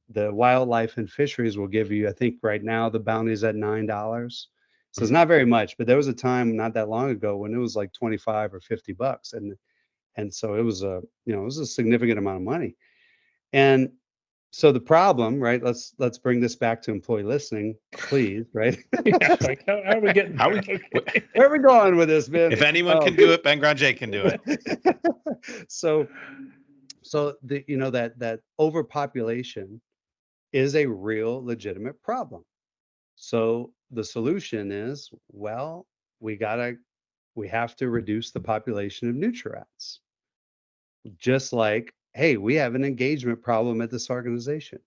[SPEAKER 3] the wildlife and fisheries will give you, I think right now the bounty is at $9. So it's not very much, but there was a time not that long ago when it was like 25 or $50. And so it was a significant amount of money. And so the problem, right? Let's bring this back to employee listening, please, right?
[SPEAKER 1] Yeah, like how are we getting there?
[SPEAKER 3] Where are we going with this, man?
[SPEAKER 2] If anyone can do it, Ben Granger can do it.
[SPEAKER 3] So that overpopulation is a real legitimate problem. So the solution is, well, we have to reduce the population of nutria-rats. Just like, hey, we have an engagement problem at this organization.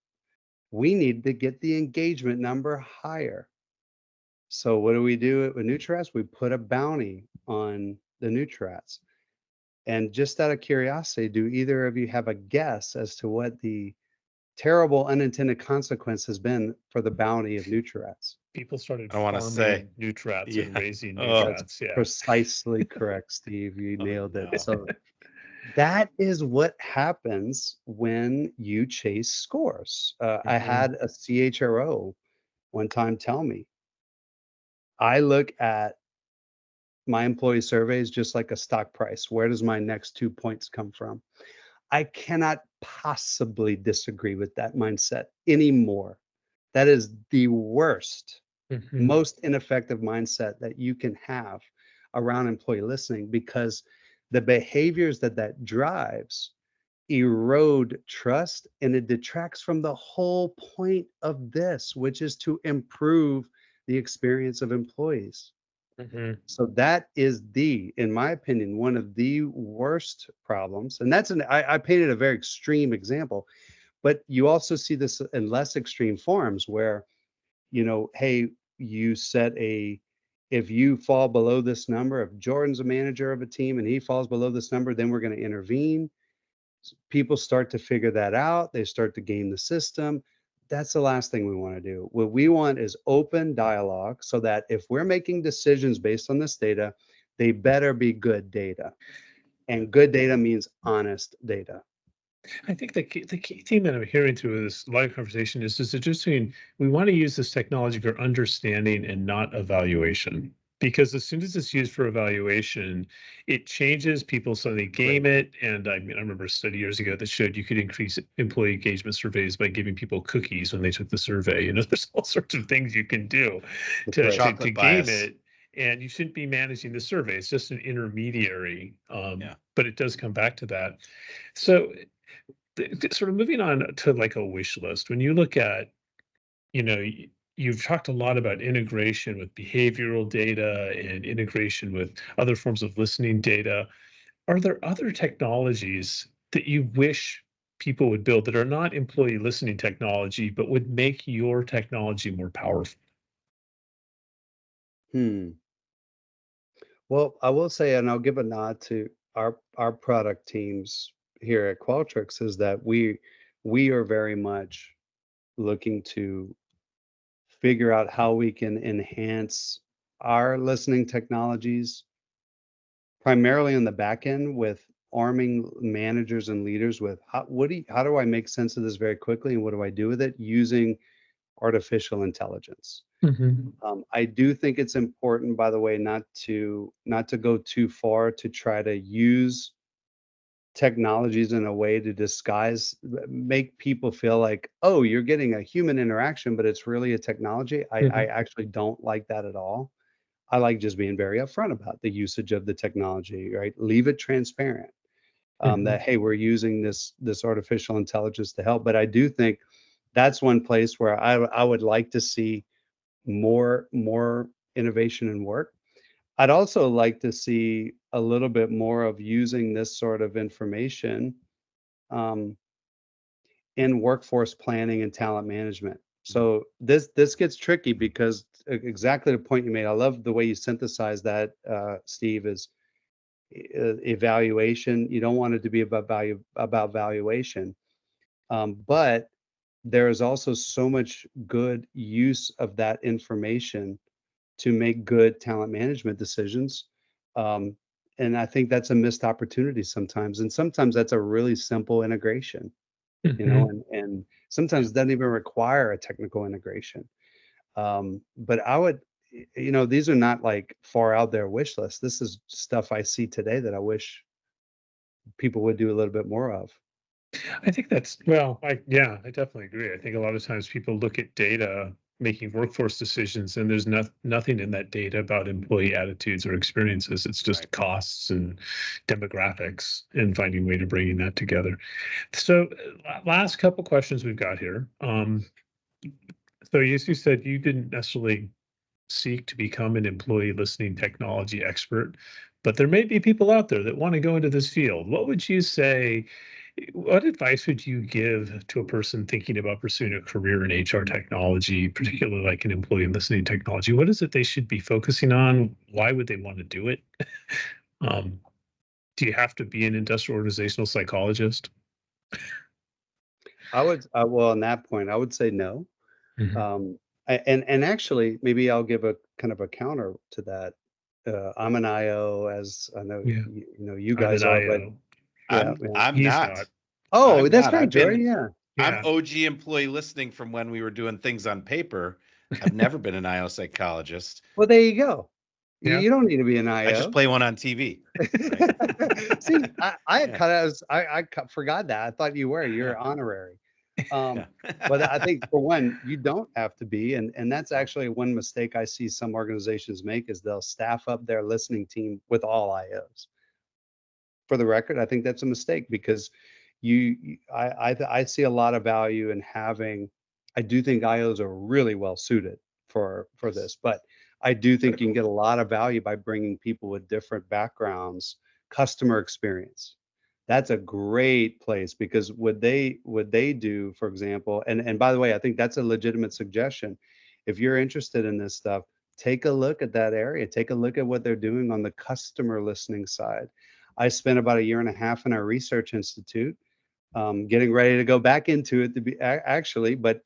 [SPEAKER 3] We need to get the engagement number higher. So what do we do with nutria-rats? We put a bounty on the nutria-rats. And just out of curiosity, do either of you have a guess as to what the terrible unintended consequence has been for the bounty of nutria-rats?
[SPEAKER 1] People started
[SPEAKER 2] I want to say
[SPEAKER 1] nutria-rats and raising
[SPEAKER 3] That's
[SPEAKER 1] nutria-rats. Yeah,
[SPEAKER 3] precisely correct, Steve. You nailed it. So that is what happens when you chase scores. I had a CHRO one time tell me, I look at my employee surveys just like a stock price. Where does my next 2 points come from? I cannot possibly disagree with that mindset anymore. That is the worst, most ineffective mindset that you can have around employee listening, because the behaviors that drives erode trust, and it detracts from the whole point of this, which is to improve the experience of employees. So that is in my opinion, one of the worst problems. And I painted a very extreme example, but you also see this in less extreme forms where, hey, you set if you fall below this number, if Jordan's a manager of a team and he falls below this number, then we're going to intervene. People start to figure that out. They start to game the system. That's the last thing we want to do. What we want is open dialogue, so that if we're making decisions based on this data, they better be good data. And good data means honest data.
[SPEAKER 1] I think the key theme that I'm hearing through this live conversation is that just saying we want to use this technology for understanding and not evaluation. Because as soon as it's used for evaluation, it changes people suddenly game it. And I mean, I remember a study years ago that showed you could increase employee engagement surveys by giving people cookies when they took the survey. You know, there's all sorts of things you can do
[SPEAKER 3] That's
[SPEAKER 1] to
[SPEAKER 3] right.
[SPEAKER 1] to
[SPEAKER 2] Chocolate
[SPEAKER 1] game
[SPEAKER 2] bias.
[SPEAKER 1] it. And you shouldn't be managing the survey. It's just an intermediary.
[SPEAKER 2] Yeah.
[SPEAKER 1] But it does come back to that. So sort of moving on to like a wish list, when you look at, you've talked a lot about integration with behavioral data and integration with other forms of listening data. Are there other technologies that you wish people would build that are not employee listening technology, but would make your technology more powerful?
[SPEAKER 3] Hmm. Well, I will say, and I'll give a nod to our product teams here at Qualtrics, is that we are very much looking to figure out how we can enhance our listening technologies, primarily on the back end, with arming managers and leaders with how do I make sense of this very quickly, and what do I do with it using artificial intelligence.
[SPEAKER 1] Mhm.
[SPEAKER 3] I do think it's important, by the way, not to go too far to try to use technologies in a way to make people feel like, oh, you're getting a human interaction, but it's really a technology. I
[SPEAKER 1] Mhm.
[SPEAKER 3] actually don't like that at all. I like just being very upfront about the usage of the technology, right? Leave it transparent. That
[SPEAKER 1] Mhm.
[SPEAKER 3] hey, we're using this artificial intelligence to help. But I do think that's one place where I would like to see more innovation and work. I'd also like to see a little bit more of using this sort of information um, in workforce planning and talent management. So this gets tricky because exactly the point you made. I love the way you synthesize that, Steve. Is evaluation. You don't want it to be about valuation, but there is also so much good use of that information to make good talent management decisions. Um, and I think that's a missed opportunity sometimes. And sometimes that's a really simple integration,
[SPEAKER 1] Mhm.
[SPEAKER 3] and sometimes
[SPEAKER 2] Yeah.
[SPEAKER 3] it doesn't even require a technical integration. But these are not like far out there wish lists. This is stuff I see today that I wish people would do a little bit more of.
[SPEAKER 1] I think that's well, yeah, I definitely agree. I think a lot of times people look at data making workforce decisions and there's nothing in that data about employee attitudes or experiences. It's
[SPEAKER 2] Right.
[SPEAKER 1] just costs and demographics and finding a way to bringing that together. So last couple questions we've got here. So as you said, you didn't necessarily seek to become an employee listening technology expert, but there may be people out there that want to go into this field. What would you say? What advice would you give to a person thinking about pursuing a career in HR technology, particularly like an employee listening technology? What is it they should be focusing on? Why would they want to do it? Um, do you have to be an industrial organizational psychologist?
[SPEAKER 3] Well, on that point, I would say no.
[SPEAKER 1] Mhm.
[SPEAKER 3] Um, and actually, maybe I'll give a kind of a counter to that. I'm an IO, as I know
[SPEAKER 1] Yeah,
[SPEAKER 3] you
[SPEAKER 1] I'm an
[SPEAKER 3] guys are, but
[SPEAKER 1] IO.
[SPEAKER 3] yeah, yeah.
[SPEAKER 2] I'm
[SPEAKER 1] He's
[SPEAKER 2] not.
[SPEAKER 1] not.
[SPEAKER 3] Oh,
[SPEAKER 2] I'm
[SPEAKER 3] that's
[SPEAKER 2] not.
[SPEAKER 3] right, Jory. Yeah.
[SPEAKER 2] I'm
[SPEAKER 1] Yeah,
[SPEAKER 2] OG employee listening from when we were doing things on paper. I've never been an IO psychologist.
[SPEAKER 3] Well, there you go.
[SPEAKER 1] yeah.
[SPEAKER 3] You don't need to be an
[SPEAKER 2] I just
[SPEAKER 3] IO.
[SPEAKER 2] play one on TV. Right.
[SPEAKER 3] See, I
[SPEAKER 2] Yeah.
[SPEAKER 3] kind of forgot that. I thought you were.
[SPEAKER 2] Yeah.
[SPEAKER 3] You're honorary.
[SPEAKER 2] Yeah.
[SPEAKER 3] Um, but I think for one, you don't have to be, and that's
[SPEAKER 2] No.
[SPEAKER 3] actually one mistake I see some organizations make is they'll staff up their listening team with all IOs. For the record, I think that's a mistake because I see a lot of value in having. I do think IOs are really well suited for
[SPEAKER 2] Yes.
[SPEAKER 3] this, but I do think you can get a lot of value by bringing people with different backgrounds, customer experience. That's a great place because what they do, for example, and by the way, I think that's a legitimate suggestion. If you're interested in this stuff, take a look at that area. Take a look at what they're doing on the customer listening side. I spent about a year and a half in our research institute, getting ready to go back into it to be actually, but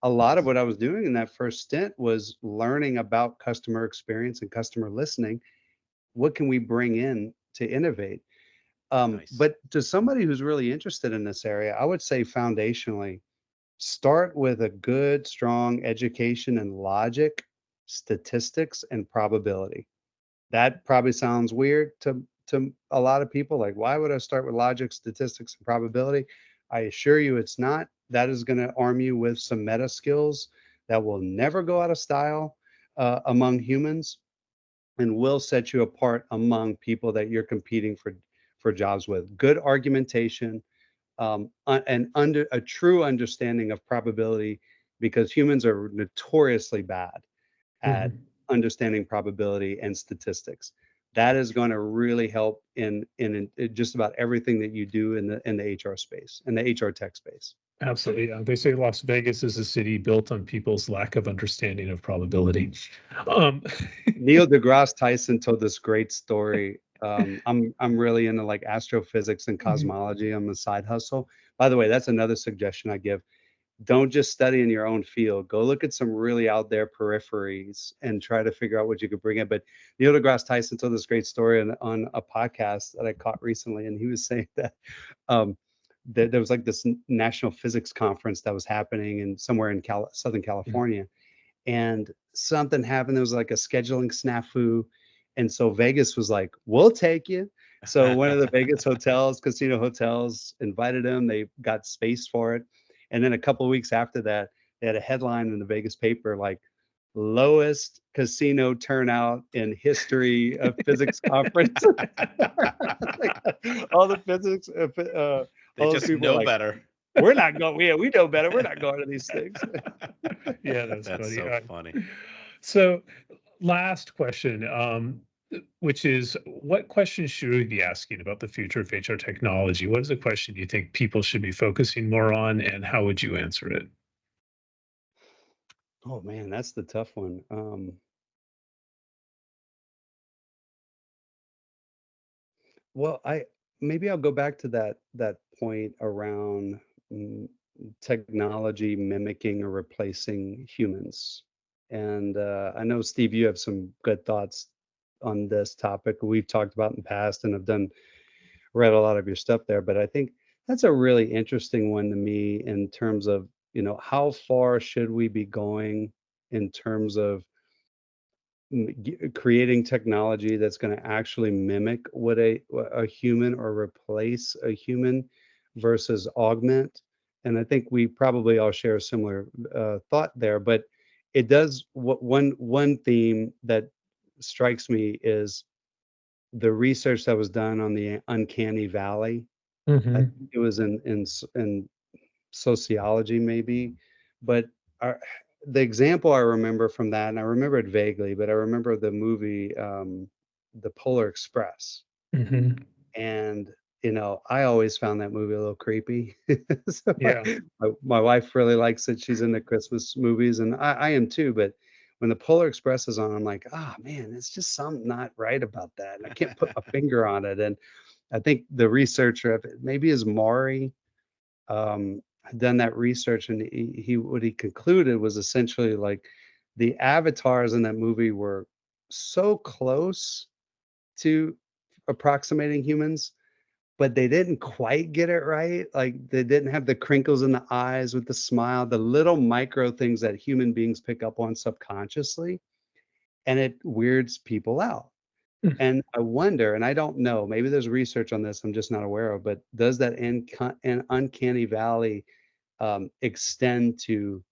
[SPEAKER 3] a lot of what I was doing in that first stint was learning about customer experience and customer listening. What can we bring in to innovate?
[SPEAKER 2] Nice.
[SPEAKER 3] But to somebody who's really interested in this area, I would say foundationally, start with a good, strong education in logic, statistics, and probability. That probably sounds weird to a lot of people. Like, why would I start with logic, statistics, and probability? I assure you, it's not. That is going to arm you with some meta skills that will never go out of style among humans, and will set you apart among people that you're competing for jobs with. Good argumentation, and under a true understanding of probability, because humans are notoriously bad at
[SPEAKER 1] Mhm.
[SPEAKER 3] understanding probability and statistics. That is going to really help in just about everything that you do in the HR space, in the HR tech space.
[SPEAKER 1] Absolutely. Yeah. They say Las Vegas is a city built on people's lack of understanding of probability. Um,
[SPEAKER 3] Neil deGrasse Tyson told this great story. I'm really into like astrophysics and
[SPEAKER 1] Mhm.
[SPEAKER 3] cosmology. I'm a side hustle. By the way, that's another suggestion I give. Don't just study in your own field. Go look at some really out there peripheries and try to figure out what you could bring in. But Neil deGrasse Tyson told this great story on a podcast that I caught recently, and he was saying that um, there was like this national physics conference that was happening in somewhere in Southern California, and something happened. There was like a scheduling snafu. And so Vegas was like, we'll take you. So one of the Vegas hotels, casino hotels, invited him. They got space for it. And then a couple of weeks after that, they had a headline in the Vegas paper like, lowest casino turnout in history of physics conference. Like, all the physics,
[SPEAKER 2] They
[SPEAKER 3] all the
[SPEAKER 2] just
[SPEAKER 3] people are
[SPEAKER 2] know
[SPEAKER 3] like,
[SPEAKER 2] better.
[SPEAKER 3] we're not going. Yeah, we know better. We're not going to these things.
[SPEAKER 1] yeah, that's
[SPEAKER 2] That's
[SPEAKER 1] funny.
[SPEAKER 2] so funny.
[SPEAKER 1] So, last question, which is what questions should we be asking about the future of HR technology? What is a question you think people should be focusing more on, and how would you answer it?
[SPEAKER 3] Oh man, that's the tough one. Well, I maybe I'll go back to that point around mm, technology mimicking or replacing humans. And I know Steve, you have some good thoughts on this topic. We've talked about in the past, and I've done read a lot of your stuff there. But I think that's a really interesting one to me in terms of how far should we be going in terms of creating technology that's going to actually mimic what a human or replace a human versus augment. And I think we probably all share a similar thought there. But it does one theme that strikes me is the research that was done on the uncanny valley. I
[SPEAKER 1] Hmm.
[SPEAKER 3] think it was in sociology maybe, but our the example I remember from that, and I remember it vaguely, but I remember the movie, The Polar Express,
[SPEAKER 1] Hmm.
[SPEAKER 3] and, I always found that movie a little creepy. So,
[SPEAKER 1] Yeah.
[SPEAKER 3] my wife really likes it, she's into Christmas movies, and I am too, but when The Polar Express is on, I'm like, "Ah, man, it's just something not right about that," and I can't put my finger on it, and I think the researcher of it maybe is Maury, had done that research, and he what he concluded was essentially like the avatars in that movie were so close to approximating humans, but they didn't quite get it right. Like they didn't have the crinkles in the eyes with the smile, the little micro things that human beings pick up on subconsciously, and it weirds people out. And I wonder, and I don't know, maybe there's research on this I'm just not aware of, but does that an uncanny valley extend to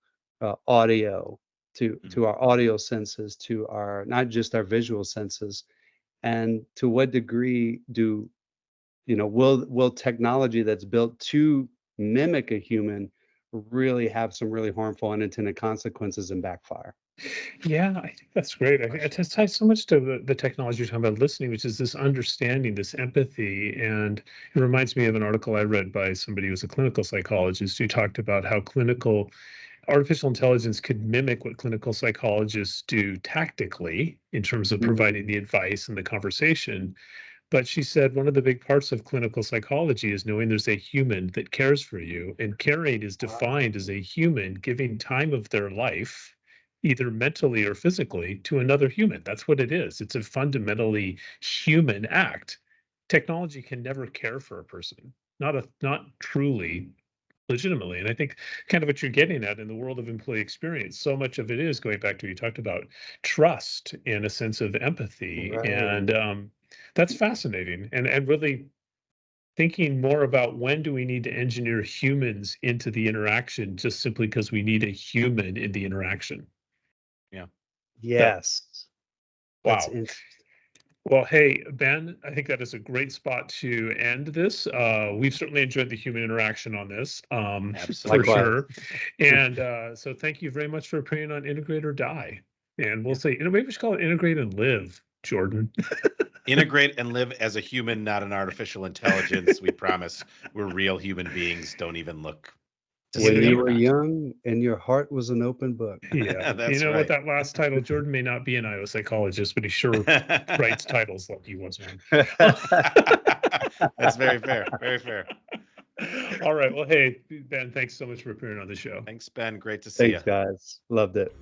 [SPEAKER 3] audio, to our audio senses, to our not just our visual senses, and to what degree will technology that's built to mimic a human really have some really harmful unintended consequences and backfire?
[SPEAKER 1] Yeah, I think that's great. I think it ties so much to the technology you're talking about listening, which is this understanding, this empathy. And it reminds me of an article I read by somebody who's a clinical psychologist who talked about how clinical artificial intelligence could mimic what clinical psychologists do tactically in terms of
[SPEAKER 3] Mhm.
[SPEAKER 1] providing the advice and the conversation. But she said one of the big parts of clinical psychology is knowing there's a human that cares for you. And caring is defined as a human giving time of their life, either mentally or physically, to another human. That's what it is. It's a fundamentally human act technology can never care for a person, not truly legitimately. And I think kind of what you're getting at in the world of employee experience, so much of it is going back to what you talked about, trust and a sense of empathy.
[SPEAKER 3] Right.
[SPEAKER 1] And that's fascinating. And really thinking more about when do we need to engineer humans into the interaction just simply because we need a human in the interaction.
[SPEAKER 2] Yeah.
[SPEAKER 3] Yes. That's
[SPEAKER 1] Wow.
[SPEAKER 3] interesting.
[SPEAKER 1] Well, hey, Ben, I think that is a great spot to end this. We've certainly enjoyed the human interaction on this, for
[SPEAKER 2] Absolutely.
[SPEAKER 3] Likewise.
[SPEAKER 1] sure. And so thank you very much for appearing on Integrate or Die. And we'll say, maybe we should call it Integrate and Live, Jordan.
[SPEAKER 2] Integrate and live as a human, not an artificial intelligence. We promise we're real human beings. Don't even look to
[SPEAKER 3] When
[SPEAKER 2] see
[SPEAKER 3] you
[SPEAKER 2] we're
[SPEAKER 3] were
[SPEAKER 2] not.
[SPEAKER 3] young and your heart was an open book.
[SPEAKER 1] Yeah.
[SPEAKER 2] That's
[SPEAKER 1] What,
[SPEAKER 2] right.
[SPEAKER 1] that last title, Jordan may not be an IO psychologist, but he sure writes titles like he was one.
[SPEAKER 2] That's very fair. Very fair.
[SPEAKER 1] All right. Well, hey, Ben, thanks so much for appearing on the show.
[SPEAKER 2] Thanks, Ben. Great to see you.
[SPEAKER 3] Thanks, guys. Loved it.